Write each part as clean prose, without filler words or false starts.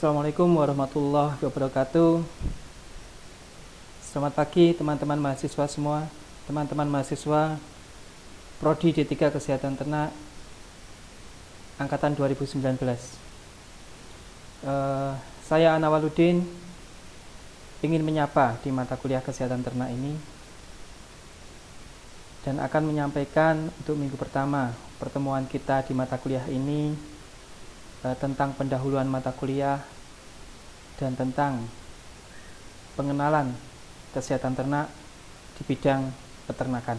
Assalamualaikum warahmatullahi wabarakatuh. Selamat pagi teman-teman mahasiswa semua, teman-teman mahasiswa Prodi D3 Kesehatan Ternak Angkatan 2019. Saya Anawaludin ingin menyapa di mata kuliah Kesehatan Ternak ini dan akan menyampaikan untuk minggu pertama pertemuan kita di mata kuliah ini tentang pendahuluan mata kuliah dan tentang pengenalan kesehatan ternak di bidang peternakan.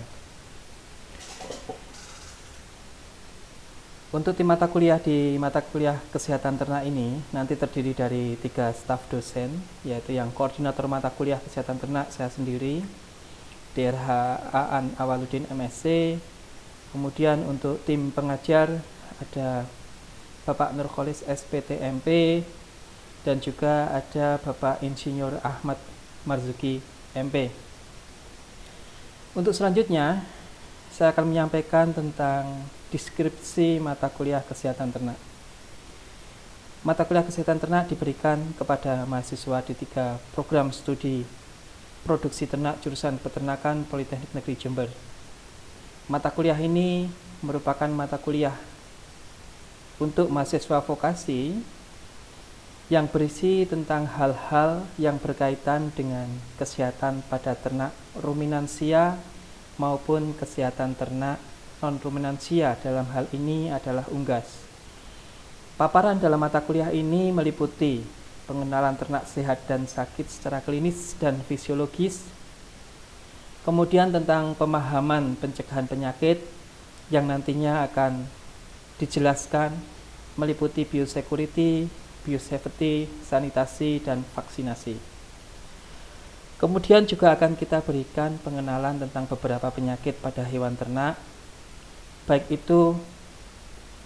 Untuk di mata kuliah kesehatan ternak ini nanti terdiri dari 3 staf dosen, yaitu yang koordinator mata kuliah kesehatan ternak saya sendiri, DRH Aan Awaludin MSc. Kemudian untuk tim pengajar ada Bapak Nurkholis SPTMP dan juga ada Bapak Insinyur Ahmad Marzuki MP. Untuk selanjutnya saya akan menyampaikan tentang deskripsi mata kuliah kesehatan ternak. Mata kuliah kesehatan ternak diberikan kepada mahasiswa di 3 program studi produksi ternak jurusan peternakan Politeknik Negeri Jember. Mata kuliah ini merupakan mata kuliah untuk mahasiswa vokasi yang berisi tentang hal-hal yang berkaitan dengan kesehatan pada ternak ruminansia maupun kesehatan ternak non-ruminansia, dalam hal ini adalah unggas. Paparan dalam mata kuliah ini meliputi pengenalan ternak sehat dan sakit secara klinis dan fisiologis, kemudian tentang pemahaman pencegahan penyakit yang nantinya akan dijelaskan meliputi biosecurity, biosafety, sanitasi, dan vaksinasi. Kemudian juga akan kita berikan pengenalan tentang beberapa penyakit pada hewan ternak, baik itu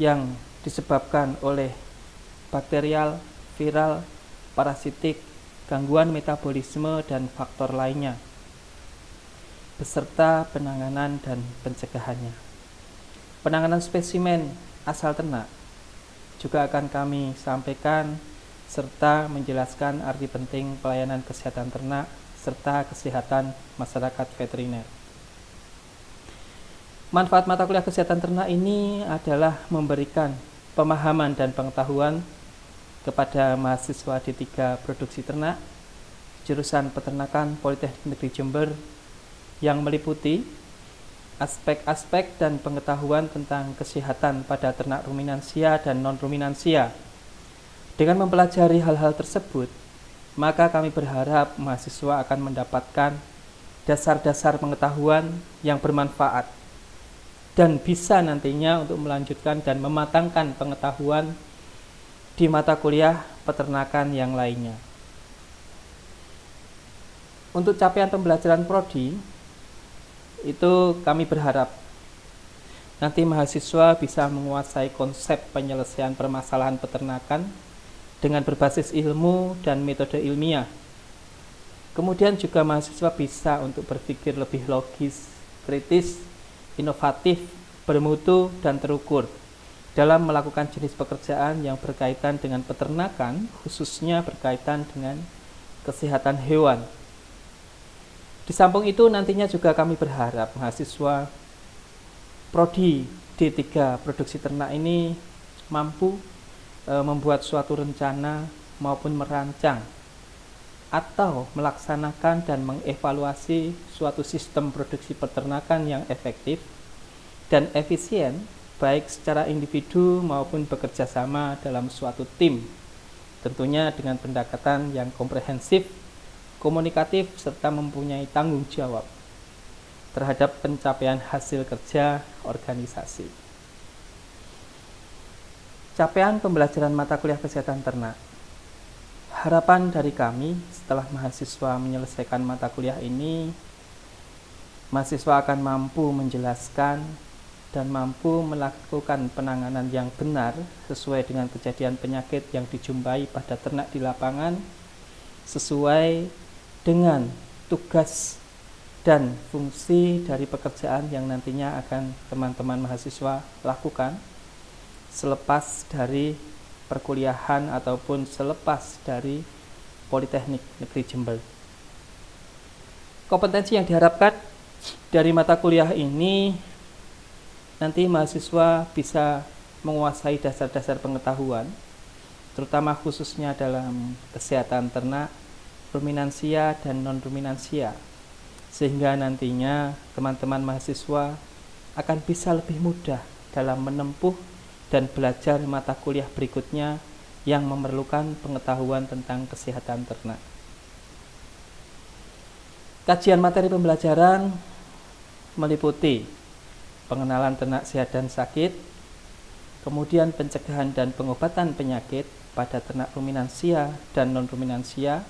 yang disebabkan oleh bakterial, viral, parasitik, gangguan metabolisme, dan faktor lainnya, beserta penanganan dan pencegahannya. Penanganan spesimen asal ternak juga akan kami sampaikan serta menjelaskan arti penting pelayanan kesehatan ternak serta kesehatan masyarakat veteriner. Manfaat mata kuliah kesehatan ternak ini adalah memberikan pemahaman dan pengetahuan kepada mahasiswa D3 Produksi Ternak jurusan Peternakan Politeknik Negeri Jember yang meliputi aspek-aspek dan pengetahuan tentang kesehatan pada ternak ruminansia dan non-ruminansia. Dengan mempelajari hal-hal tersebut, maka kami berharap mahasiswa akan mendapatkan dasar-dasar pengetahuan yang bermanfaat dan bisa nantinya untuk melanjutkan dan mematangkan pengetahuan di mata kuliah peternakan yang lainnya. Untuk capaian pembelajaran prodi, itu kami berharap nanti mahasiswa bisa menguasai konsep penyelesaian permasalahan peternakan dengan berbasis ilmu dan metode ilmiah. Kemudian juga mahasiswa bisa untuk berpikir lebih logis, kritis, inovatif, bermutu, dan terukur dalam melakukan jenis pekerjaan yang berkaitan dengan peternakan, khususnya berkaitan dengan kesehatan hewan. Di samping itu nantinya juga kami berharap mahasiswa Prodi D3 Produksi Ternak ini mampu membuat suatu rencana maupun merancang atau melaksanakan dan mengevaluasi suatu sistem produksi peternakan yang efektif dan efisien baik secara individu maupun bekerja sama dalam suatu tim, tentunya dengan pendekatan yang komprehensif, komunikatif, serta mempunyai tanggung jawab terhadap pencapaian hasil kerja organisasi. Capaian pembelajaran mata kuliah kesehatan ternak. Harapan dari kami setelah mahasiswa menyelesaikan mata kuliah ini, mahasiswa akan mampu menjelaskan dan mampu melakukan penanganan yang benar sesuai dengan kejadian penyakit yang dijumpai pada ternak di lapangan, sesuai dengan tugas dan fungsi dari pekerjaan yang nantinya akan teman-teman mahasiswa lakukan selepas dari perkuliahan ataupun selepas dari Politeknik Negeri Jember. Kompetensi yang diharapkan dari mata kuliah ini, nanti mahasiswa bisa menguasai dasar-dasar pengetahuan, terutama khususnya dalam kesehatan ternak, ruminansia dan non-ruminansia, sehingga nantinya teman-teman mahasiswa akan bisa lebih mudah dalam menempuh dan belajar mata kuliah berikutnya yang memerlukan pengetahuan tentang kesehatan ternak. Kajian materi pembelajaran meliputi pengenalan ternak sehat dan sakit, kemudian pencegahan dan pengobatan penyakit pada ternak ruminansia dan non-ruminansia,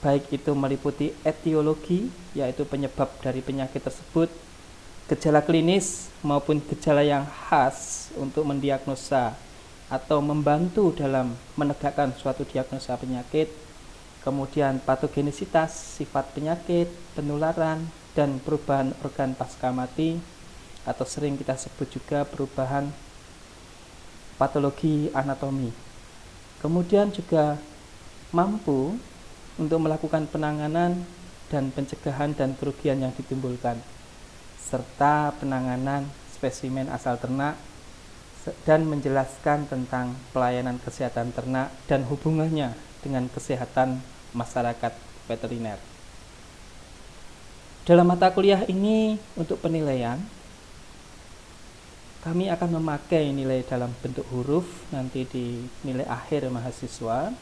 baik itu meliputi etiologi, yaitu penyebab dari penyakit tersebut, gejala klinis maupun gejala yang khas untuk mendiagnosa atau membantu dalam menegakkan suatu diagnosa penyakit, kemudian patogenisitas, sifat penyakit, penularan, dan perubahan organ pasca mati, atau sering kita sebut juga perubahan patologi anatomi. Kemudian juga mampu untuk melakukan penanganan dan pencegahan dan kerugian yang ditimbulkan, serta penanganan spesimen asal ternak, dan menjelaskan tentang pelayanan kesehatan ternak dan hubungannya dengan kesehatan masyarakat veteriner. Dalam mata kuliah ini, untuk penilaian, kami akan memakai nilai dalam bentuk huruf nanti di nilai akhir mahasiswa,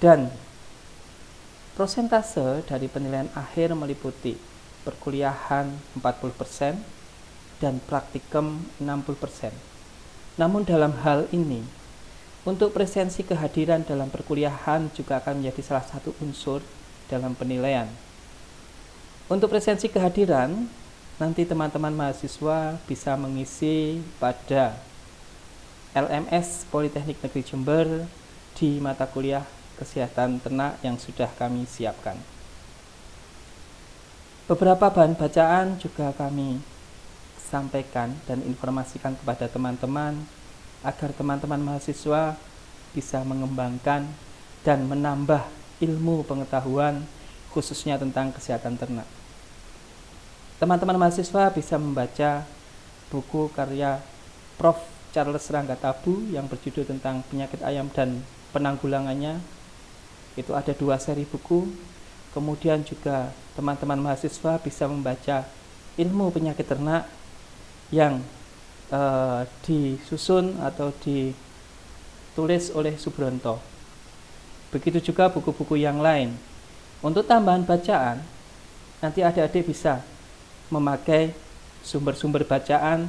dan prosentase dari penilaian akhir meliputi perkuliahan 40% dan praktikum 60%. Namun dalam hal ini, untuk presensi kehadiran dalam perkuliahan juga akan menjadi salah satu unsur dalam penilaian. Untuk presensi kehadiran, nanti teman-teman mahasiswa bisa mengisi pada LMS Politeknik Negeri Jember di mata kuliah kesehatan ternak yang sudah kami siapkan. Beberapa bahan bacaan juga kami sampaikan dan informasikan kepada teman-teman agar teman-teman mahasiswa bisa mengembangkan dan menambah ilmu pengetahuan khususnya tentang kesehatan ternak. Teman-teman mahasiswa bisa membaca buku karya Prof. Charles Ranggatabu yang berjudul tentang penyakit ayam dan penanggulangannya. Itu ada 2 seri buku. Kemudian juga teman-teman mahasiswa bisa membaca ilmu penyakit ternak yang disusun atau ditulis oleh Subronto. Begitu juga buku-buku yang lain. Untuk tambahan bacaan, nanti adik-adik bisa memakai sumber-sumber bacaan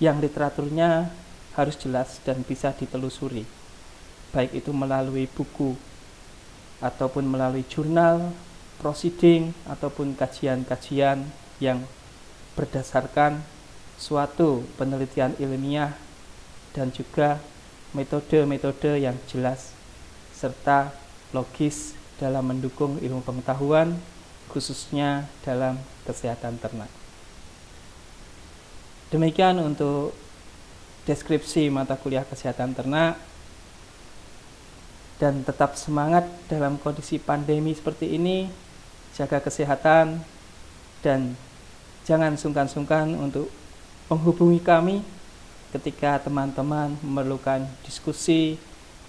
yang literaturnya harus jelas dan bisa ditelusuri, baik itu melalui buku ataupun melalui jurnal, proceeding, ataupun kajian-kajian yang berdasarkan suatu penelitian ilmiah dan juga metode-metode yang jelas serta logis dalam mendukung ilmu pengetahuan khususnya dalam kesehatan ternak. Demikian untuk deskripsi mata kuliah kesehatan ternak, dan tetap semangat dalam kondisi pandemi seperti ini, jaga kesehatan dan jangan sungkan-sungkan untuk menghubungi kami ketika teman-teman memerlukan diskusi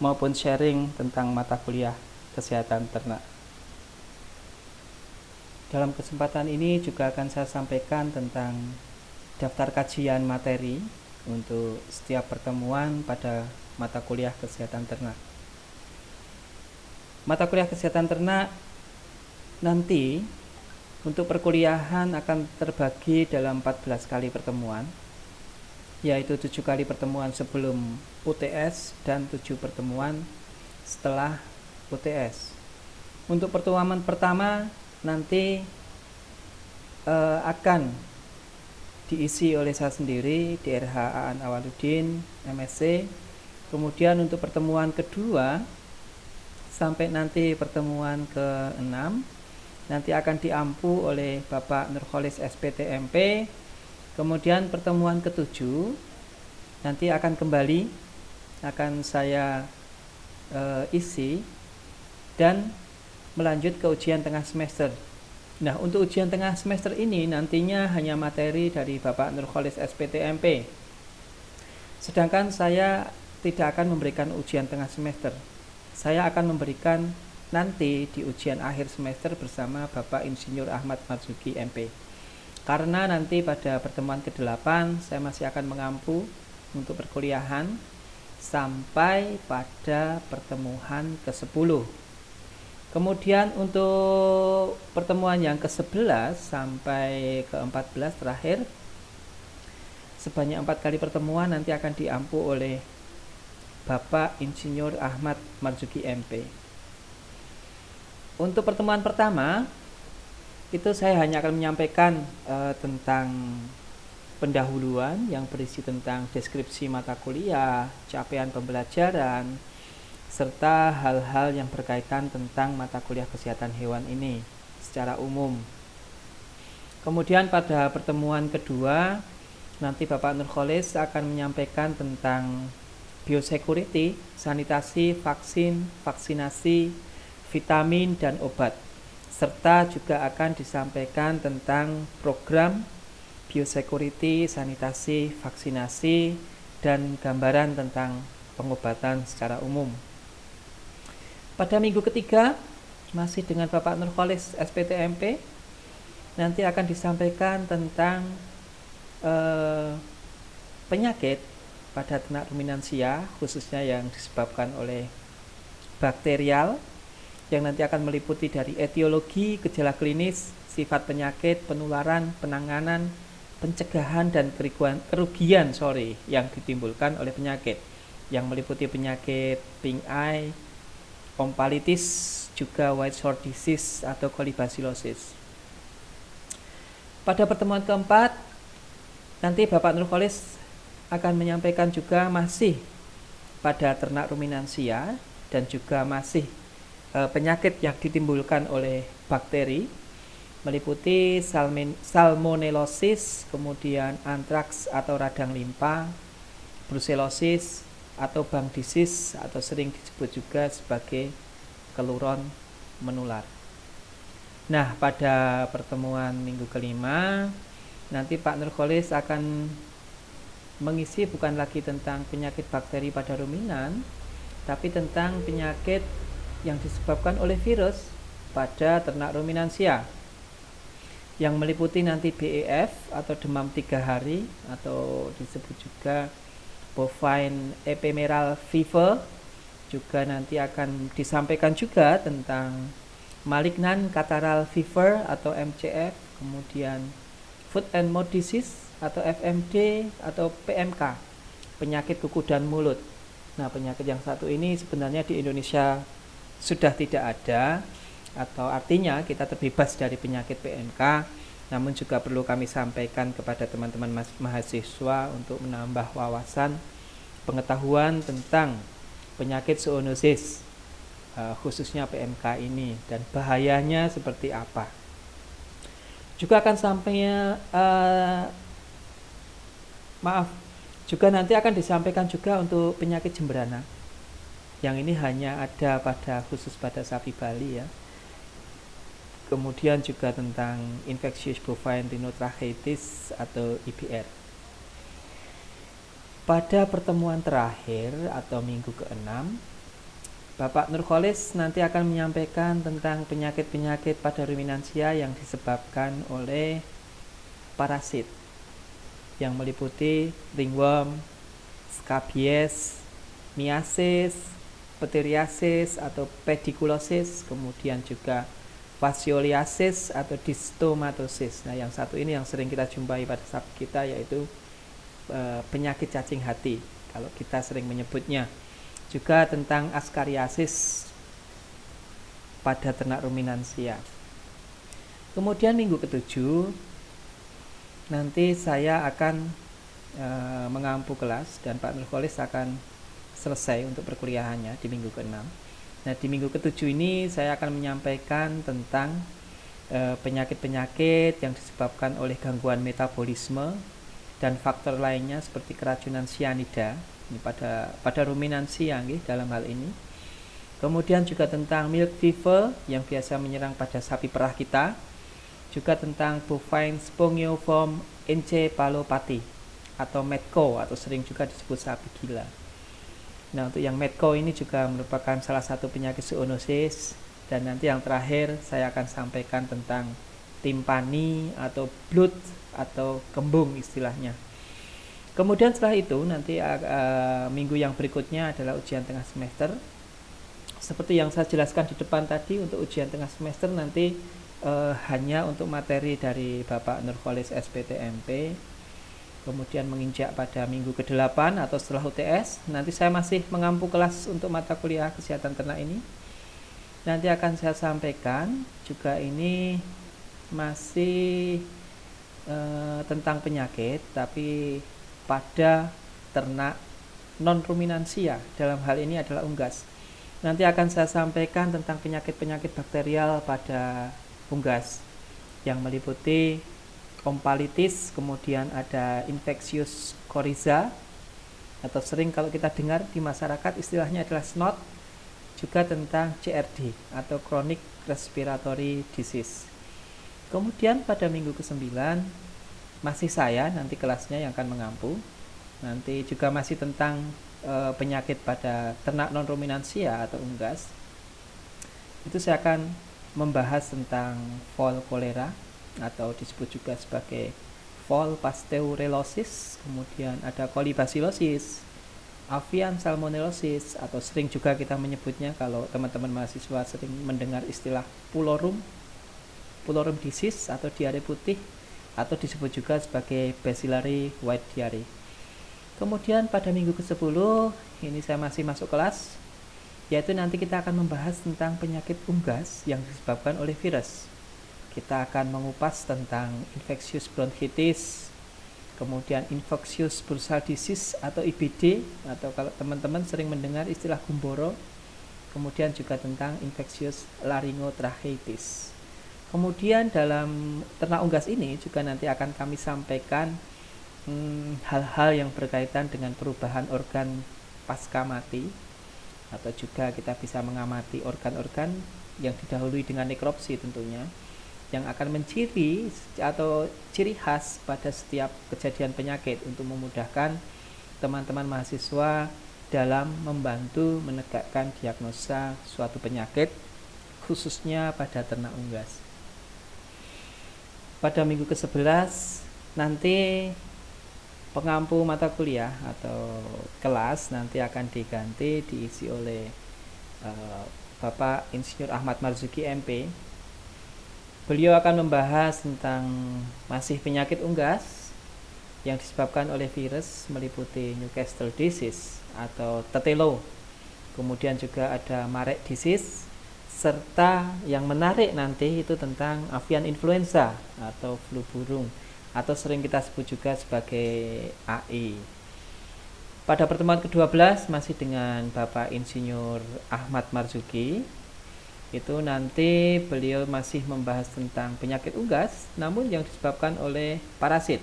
maupun sharing tentang mata kuliah kesehatan ternak. Dalam kesempatan ini juga akan saya sampaikan tentang daftar kajian materi untuk setiap pertemuan pada mata kuliah kesehatan ternak. Mata kuliah kesehatan ternak nanti untuk perkuliahan akan terbagi dalam 14 kali pertemuan, yaitu 7 kali pertemuan sebelum UTS dan 7 pertemuan setelah UTS. Untuk pertemuan pertama nanti akan diisi oleh saya sendiri, DRH Aan Awaludin, MSc. Kemudian untuk pertemuan kedua sampai nanti pertemuan ke-6 nanti akan diampu oleh Bapak Nurholis SPTMP. Kemudian pertemuan ke-7 nanti akan kembali akan saya isi dan melanjut ke ujian tengah semester. Nah, untuk ujian tengah semester ini nantinya hanya materi dari Bapak Nurkholis SPTMP. Sedangkan saya tidak akan memberikan ujian tengah semester. Saya akan memberikan nanti di ujian akhir semester bersama Bapak Insinyur Ahmad Marzuki MP. Karena nanti pada pertemuan ke-8 saya masih akan mengampu untuk perkuliahan sampai pada pertemuan ke-10. Kemudian untuk pertemuan yang ke-11 sampai ke-14 terakhir, sebanyak 4 kali pertemuan nanti akan diampu oleh Bapak Insinyur Ahmad Marzuki MP. Untuk pertemuan pertama, itu saya hanya akan menyampaikan tentang pendahuluan yang berisi tentang deskripsi mata kuliah, capaian pembelajaran, serta hal-hal yang berkaitan tentang mata kuliah kesehatan hewan ini secara umum. Kemudian pada pertemuan kedua, nanti Bapak Nurkholis akan menyampaikan tentang biosecurity, sanitasi, vaksin, vaksinasi, vitamin, dan obat. Serta juga akan disampaikan tentang program biosecurity, sanitasi, vaksinasi, dan gambaran tentang pengobatan secara umum. Pada minggu ketiga, masih dengan Bapak Nurkholis SPTMP, nanti akan disampaikan tentang penyakit pada ternak ruminansia, khususnya yang disebabkan oleh bakterial, yang nanti akan meliputi dari etiologi, gejala klinis, sifat penyakit, penularan, penanganan, pencegahan, dan kerugian yang ditimbulkan oleh penyakit, yang meliputi penyakit pink eye, ompalitis, juga white sword disease atau kolibasilosis. Pada pertemuan keempat, nanti Bapak Nurkholis akan menyampaikan juga masih pada ternak ruminansia dan juga masih penyakit yang ditimbulkan oleh bakteri, meliputi salmonellosis, kemudian antraks atau radang limpa, brucellosis atau Bang disease atau sering disebut juga sebagai keluron menular. Nah, pada pertemuan minggu kelima, nanti Pak Nurkholis akan mengisi bukan lagi tentang penyakit bakteri pada ruminan, tapi tentang penyakit yang disebabkan oleh virus pada ternak ruminansia, yang meliputi nanti BEF atau demam 3 hari atau disebut juga bovine ephemeral fever. Juga nanti akan disampaikan juga tentang malignant catarrhal fever atau MCF, kemudian foot and mouth disease atau FMD atau PMK, penyakit kuku dan mulut. Nah, penyakit yang satu ini sebenarnya di Indonesia sudah tidak ada, atau artinya kita terbebas dari penyakit PMK, namun juga perlu kami sampaikan kepada teman-teman mahasiswa untuk menambah wawasan pengetahuan tentang penyakit zoonosis, khususnya PMK ini, dan bahayanya seperti apa. Juga akan juga nanti akan disampaikan juga untuk penyakit jemberana, yang ini hanya ada khusus pada sapi Bali ya. Kemudian juga tentang infectious bovine rhinotracheitis atau IBR. Pada pertemuan terakhir atau minggu ke-6, Bapak Nurkholis nanti akan menyampaikan tentang penyakit-penyakit pada ruminansia yang disebabkan oleh parasit, yang meliputi ringworm, scabies, miasis, pityriasis atau pediculosis, kemudian juga fascioliasis atau distomatosis. Nah, yang satu ini yang sering kita jumpai pada sapi kita, yaitu penyakit cacing hati kalau kita sering menyebutnya. Juga tentang askariasis pada ternak ruminansia. Kemudian minggu ke-7 nanti saya akan mengampu kelas dan Pak Nurkholis akan selesai untuk perkuliahannya di minggu ke-6. Nah, di minggu ke-7 ini saya akan menyampaikan tentang penyakit-penyakit yang disebabkan oleh gangguan metabolisme dan faktor lainnya seperti keracunan cyanida Ini pada ruminansia nggih dalam hal ini. Kemudian juga tentang milk fever yang biasa menyerang pada sapi perah kita. Juga tentang bovine spongiform encephalopathy atau MEDCO atau sering juga disebut sapi gila. Nah, untuk yang MEDCO ini juga merupakan salah satu penyakit zoonosis. Dan nanti yang terakhir saya akan sampaikan tentang timpani atau blood atau kembung istilahnya. Kemudian setelah itu nanti minggu yang berikutnya adalah ujian tengah semester. Seperti yang saya jelaskan di depan tadi, untuk ujian tengah semester nanti hanya untuk materi dari Bapak Nurholis SPTMP. Kemudian menginjak pada minggu ke-8 atau setelah UTS, nanti saya masih mengampu kelas untuk mata kuliah kesehatan ternak ini. Nanti akan saya sampaikan juga ini masih tentang penyakit, tapi pada ternak non-ruminansia, dalam hal ini adalah unggas. Nanti akan saya sampaikan tentang penyakit-penyakit bakterial pada unggas yang meliputi ompalitis, kemudian ada infectious coryza atau sering kalau kita dengar di masyarakat istilahnya adalah SNOT, juga tentang CRD atau chronic respiratory disease. Kemudian pada minggu ke-9 masih saya nanti kelasnya yang akan mengampu. Nanti juga masih tentang penyakit pada ternak non-ruminansia atau unggas. Itu saya akan membahas tentang fall cholera atau disebut juga sebagai fall pasteurellosis, kemudian ada colibacillosis, avian salmonellosis, atau sering juga kita menyebutnya kalau teman-teman mahasiswa sering mendengar istilah pulorum disease atau diare putih, atau disebut juga sebagai bacillary white diarrhea. Kemudian pada minggu ke-10 ini saya masih masuk kelas, yaitu nanti kita akan membahas tentang penyakit unggas yang disebabkan oleh virus. Kita akan mengupas tentang infectious bronchitis, kemudian infectious bursal disease atau IBD, atau kalau teman-teman sering mendengar istilah gumboro, kemudian juga tentang infectious laryngotracheitis. Kemudian dalam ternak unggas ini juga nanti akan kami sampaikan hal-hal yang berkaitan dengan perubahan organ pasca mati, atau juga kita bisa mengamati organ-organ yang didahului dengan nekropsi tentunya, yang akan menciri atau ciri khas pada setiap kejadian penyakit untuk memudahkan teman-teman mahasiswa dalam membantu menegakkan diagnosa suatu penyakit, khususnya pada ternak unggas. Pada minggu ke-11 nanti pengampu mata kuliah atau kelas nanti akan diisi oleh Bapak Insinyur Ahmad Marzuki MP. Beliau akan membahas tentang masih penyakit unggas yang disebabkan oleh virus meliputi Newcastle disease atau tetelo. Kemudian juga ada Marek disease, serta yang menarik nanti itu tentang avian influenza atau flu burung, atau sering kita sebut juga sebagai AI. Pada pertemuan ke-12 masih dengan Bapak Insinyur Ahmad Marzuki, itu nanti beliau masih membahas tentang penyakit unggas namun yang disebabkan oleh parasit,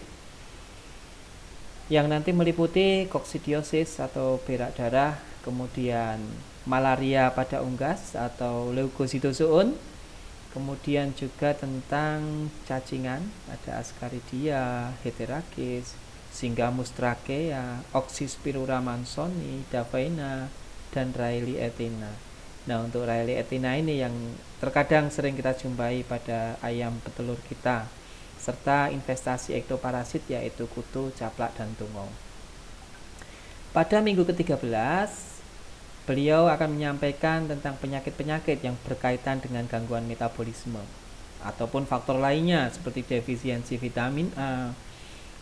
yang nanti meliputi koksidiosis atau berak darah, kemudian malaria pada unggas atau leukositozoon, kemudian juga tentang cacingan, ada Ascaridia, Heterachis, Synghamus trachea, Oxyspirura mansoni, Davaina, dan Rayleigh-Ethina. Nah, untuk Rayleigh-Ethina ini yang terkadang sering kita jumpai pada ayam petelur kita, serta investasi ektoparasit yaitu kutu, caplak, dan tungau. Pada minggu ke-13 beliau akan menyampaikan tentang penyakit-penyakit yang berkaitan dengan gangguan metabolisme ataupun faktor lainnya seperti defisiensi vitamin A,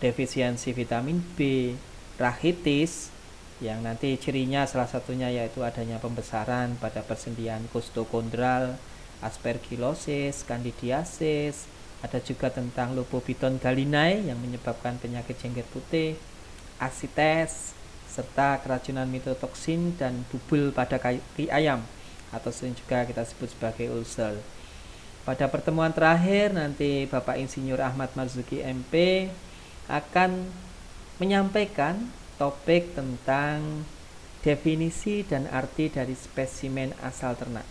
defisiensi vitamin B, rachitis, yang nanti cirinya salah satunya yaitu adanya pembesaran pada persendian kostokondral, aspergillosis, candidiasis, ada juga tentang Lobobiton gallinae yang menyebabkan penyakit jengger putih, asites, serta keracunan mitotoksin dan bubul pada kaki ayam atau sering juga kita sebut sebagai ulcer. Pada pertemuan terakhir nanti Bapak Insinyur Ahmad Marzuki MP akan menyampaikan topik tentang definisi dan arti dari spesimen asal ternak.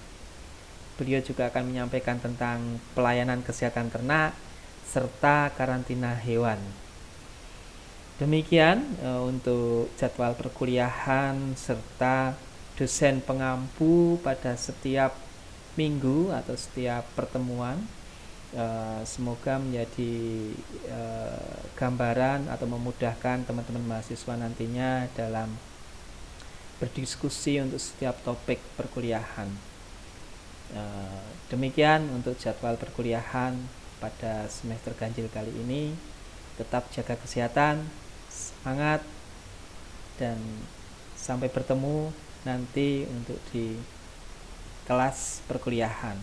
Beliau juga akan menyampaikan tentang pelayanan kesehatan ternak serta karantina hewan. Demikian untuk jadwal perkuliahan serta dosen pengampu pada setiap minggu atau setiap pertemuan. Semoga menjadi gambaran atau memudahkan teman-teman mahasiswa nantinya dalam berdiskusi untuk setiap topik perkuliahan. Demikian untuk jadwal perkuliahan pada semester ganjil kali ini. Tetap jaga kesehatan, semangat, dan sampai bertemu nanti untuk di kelas perkuliahan.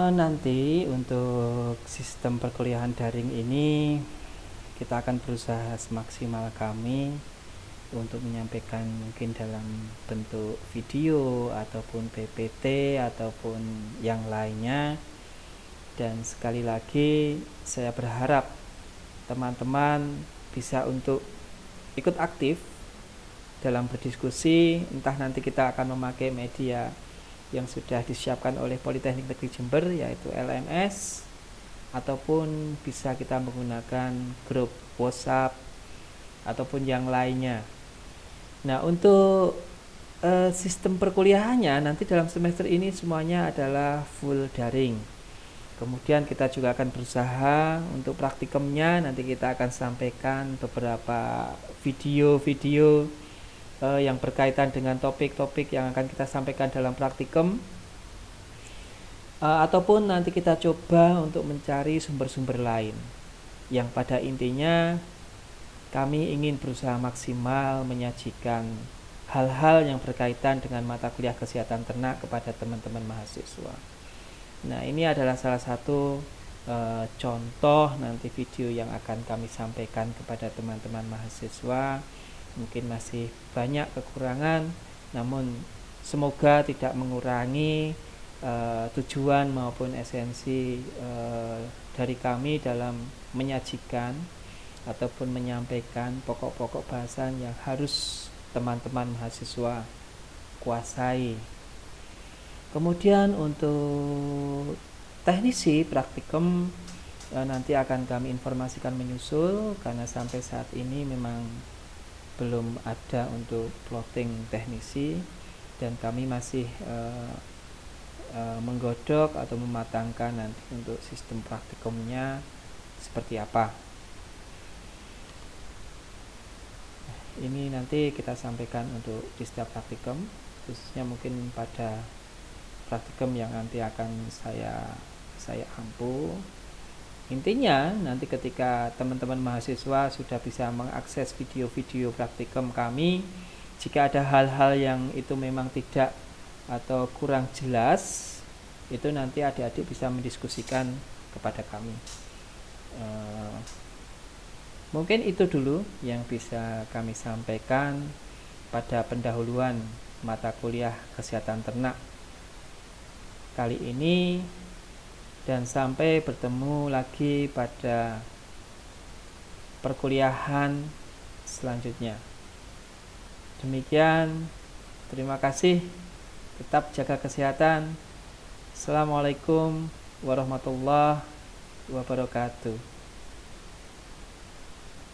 Nanti untuk sistem perkuliahan daring ini kita akan berusaha semaksimal kami untuk menyampaikan mungkin dalam bentuk video ataupun PPT ataupun yang lainnya. Dan sekali lagi saya berharap teman-teman bisa untuk ikut aktif dalam berdiskusi, entah nanti kita akan memakai media yang sudah disiapkan oleh Politeknik Negeri Jember yaitu LMS, ataupun bisa kita menggunakan grup WhatsApp ataupun yang lainnya. Nah, untuk sistem perkuliahannya nanti dalam semester ini semuanya adalah full daring. Kemudian kita juga akan berusaha untuk praktikumnya, nanti kita akan sampaikan beberapa video-video yang berkaitan dengan topik-topik yang akan kita sampaikan dalam praktikum, ataupun nanti kita coba untuk mencari sumber-sumber lain yang pada intinya kami ingin berusaha maksimal menyajikan hal-hal yang berkaitan dengan mata kuliah kesehatan ternak kepada teman-teman mahasiswa. Nah, ini adalah salah satu contoh nanti video yang akan kami sampaikan kepada teman-teman mahasiswa. Mungkin masih banyak kekurangan, namun semoga tidak mengurangi tujuan maupun esensi dari kami dalam menyajikan ataupun menyampaikan pokok-pokok bahasan yang harus teman-teman mahasiswa kuasai. Kemudian untuk teknisi praktikum nanti akan kami informasikan menyusul, karena sampai saat ini memang belum ada untuk plotting teknisi dan kami masih menggodok atau mematangkan nanti untuk sistem praktikumnya seperti apa. Ini nanti kita sampaikan untuk di setiap praktikum, khususnya mungkin pada praktikum yang nanti akan saya ampu. Intinya nanti ketika teman-teman mahasiswa sudah bisa mengakses video-video praktikum kami, jika ada hal-hal yang itu memang tidak atau kurang jelas, itu nanti adik-adik bisa mendiskusikan kepada kami. Mungkin itu dulu yang bisa kami sampaikan pada pendahuluan mata kuliah kesehatan ternak kali ini, dan sampai bertemu lagi pada perkuliahan selanjutnya. Demikian, terima kasih, tetap jaga kesehatan. Assalamualaikum warahmatullahi wabarakatuh.